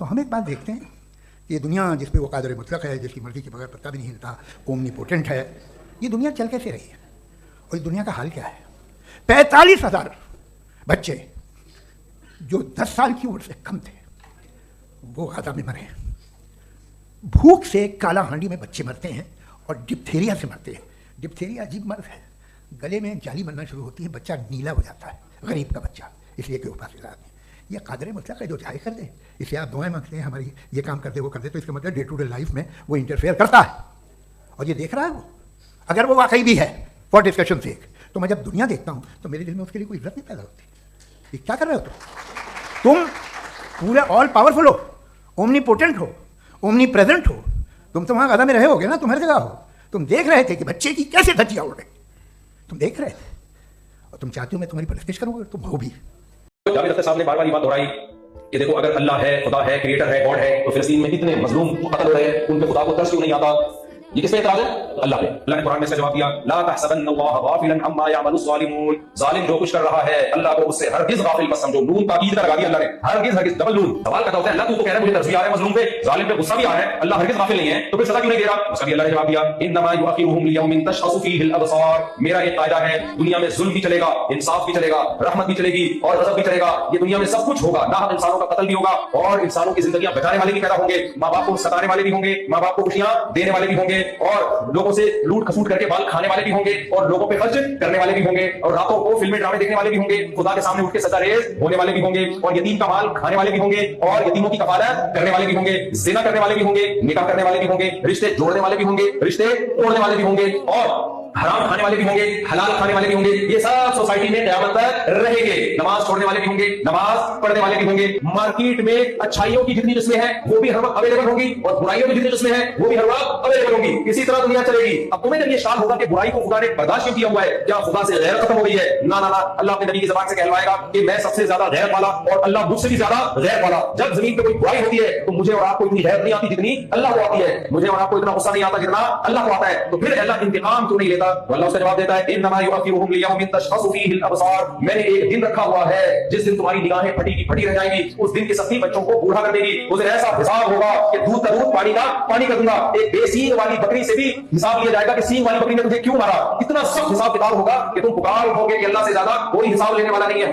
تو ہم ایک بات دیکھتے ہیں کہ یہ دنیا جس پہ وہ قادر مطلق ہے، جس کی مرضی کے بغیر پتہ بھی نہیں ہلتا، اومنی پوٹنٹ ہے، یہ دنیا چل کیسے رہی ہے؟ اور اس دنیا کا حال کیا ہے؟ 45,000 بچے جو 10 سال کی عمر سے کم تھے وہ غزہ میں مرے ہیں۔ بھوک سے کالا ہانڈی میں بچے مرتے ہیں اور ڈپتھیریا سے مرتے ہیں۔ ڈپتھیریا عجیب مرض ہے، گلے میں جالی مرنا شروع ہوتی ہے، بچہ نیلا ہو جاتا ہے، غریب کا بچہ، اس لیے کہ وہ پاسدار نہیں۔ یہ قادر مطلق ہے جو چاہے کر دے، اسے آپ دعائیں مانگتے ہیں ہماری یہ کام کر دے وہ کر دے، تو اس کا مطلب ڈے ٹو ڈے لائف میں وہ انٹرفیئر کرتا ہے اور یہ دیکھ رہا ہے وہ۔ اگر وہ واقعی بھی ہے فار ڈسکشن سیک، تو میں جب دنیا دیکھتا ہوں تو میرے دل میں اس کے لیے کوئی عزت نہیں پیدا ہوتی۔ یہ کیا کر رہے ہو تم پورے آل پاورفل ہو، اومنی پوٹنٹ ہو، اومنی پریزنٹ ہو، تم تو وہاں غزہ میں رہے ہوگے نا، تم ہر جگہ ہو، تم دیکھ رہے تھے کہ بچے کی کیسے دھجیاں اڑ رہی، تم دیکھ رہے تھے اور تم چاہتے ہو میں تمہاری پرستش کروں گا، تم ہو بھی۔ جاوید اختر صاحب نے بار بار یہ بات دہرائی کہ دیکھو اگر اللہ ہے، خدا ہے، کریٹر ہے، گاڈ ہے، تو فلسطین میں اتنے مظلوم قتل ہو رہے ہیں، ان پہ خدا کو ترس کیوں نہیں آتا؟ یہ کس پہ اعتراض ہے؟ اللہ پہ۔ اللہ نے قرآن میں اس کا جواب دیا، لا تحسبن اللہ غافلا عما يعمل الظالمون، ظالم جو کچھ کر رہا ہے اللہ کو اس سے ہرگز غافل مت سمجھو۔ نون تاکید کا لگا دیا اللہ نے، ہرگز ڈبل نون۔ سوال کرتا ہوتا ہے اللہ تو کہہ رہا ہے مجھے ترس بھی آ رہا ہے مظلوم پہ، ظالم پہ غصہ بھی آ رہا ہے، اللہ ہرگز غافل نہیں ہے، تو پھر سزا کیوں نہیں دے رہا؟ اس کا بھی اللہ نے جواب دیا، انما یؤخرهم لیوم تشخص فیہ الابصار، میرا ایک قاعدہ ہے، دنیا میں ظلم بھی چلے گا، انصاف بھی چلے گا، رحمت بھی چلے گی اور غضب بھی چلے گا، یہ دنیا میں سب کچھ ہوگا، ناحق انسانوں کا قتل بھی ہوگا اور انسانوں کی زندگیاں بچانے والے بھی پیدا ہوں گے، ماں باپ کو ستانے والے بھی ہوں گے، ماں باپ کو خوشیاں دینے والے بھی ہوں گے، اور لوگوں سے لوٹ کھسوٹ کر کے بال کھانے والے بھی ہوں گے، اور لوگوں پہ خرچ کرنے والے بھی ہوں گے، اور راتوں کو فلمیں ڈرامے دیکھنے والے بھی ہوں گے، خدا کے سامنے اٹھ کے سجدہ ریز ہونے والے بھی ہوں گے، اور یتیم کا مال کھانے والے بھی ہوں گے، اور یتیموں کی کفالت کرنے والے بھی ہوں گے، زنا کرنے والے بھی ہوں گے، نکاح کرنے والے بھی ہوں گے، رشتے جوڑنے والے بھی ہوں گے، رشتے توڑنے والے بھی ہوں گے، اور حرام کھانے والے بھی ہوں گے، حلال کھانے والے بھی ہوں گے، یہ سب سوسائٹی میں قیامت تک رہیں گے۔ نماز چھوڑنے والے بھی ہوں گے، نماز پڑھنے والے بھی ہوں گے، مارکیٹ میں اچھائیوں کی جتنی قسمیں ہیں وہ بھی ہر وقت اویلیبل ہوں گی، اور برائیوں کی جتنی قسمیں ہیں وہ بھی ہر وقت اویلیبل ہوں گی۔ اسی طرح دنیا چلے گی۔ اب تمہیں جب یہ شان ہوگا کہ برائی کو خدا نے برداشت کیوں کیا ہوا ہے، کیا خدا سے غیرت ختم ہو گئی ہے؟ نہ نہ نہ، اللہ اپنے نبی کی زبان سے کہلوائے گا کہ میں سب سے زیادہ غیرت والا اور اللہ مجھ سے بھی زیادہ غیرت والا۔ جب زمین پہ کوئی برائی ہوتی ہے تو مجھے اور آپ کو اتنی غیرت نہیں آتی جتنی اللہ کو آتی ہے، مجھے اور آپ کو اتنا غصہ نہیں آتا جتنا اللہ کو آتا ہے، تو پھر اللہ انتقام کیوں نہیں لیتا؟ تو اللہ اس کا جواب دیتا ہے، انما یؤخرهم لیوم تشخص فیہ الابصار، میں نے ایک دن رکھا ہوا ہے جس دن تمہاری نگاہیں پھٹی کی پھٹی رہ جائیں گی، اس دن کے سختی بچوں کو بوڑھا کر دے گی، اس دن ایسا حساب ہوگا کہ دودھ کا دودھ پانی کا پانی کر دوں گا، ایک بے سینگ والی بکری سے بھی حساب لیا جائے گا کہ سینگ والی بکری نے تجھے کیوں مارا، اتنا سخت حساب کتاب ہوگا کہ تم پکار اٹھو گے کہ اللہ سے زیادہ کوئی حساب لینے والا نہیں ہے۔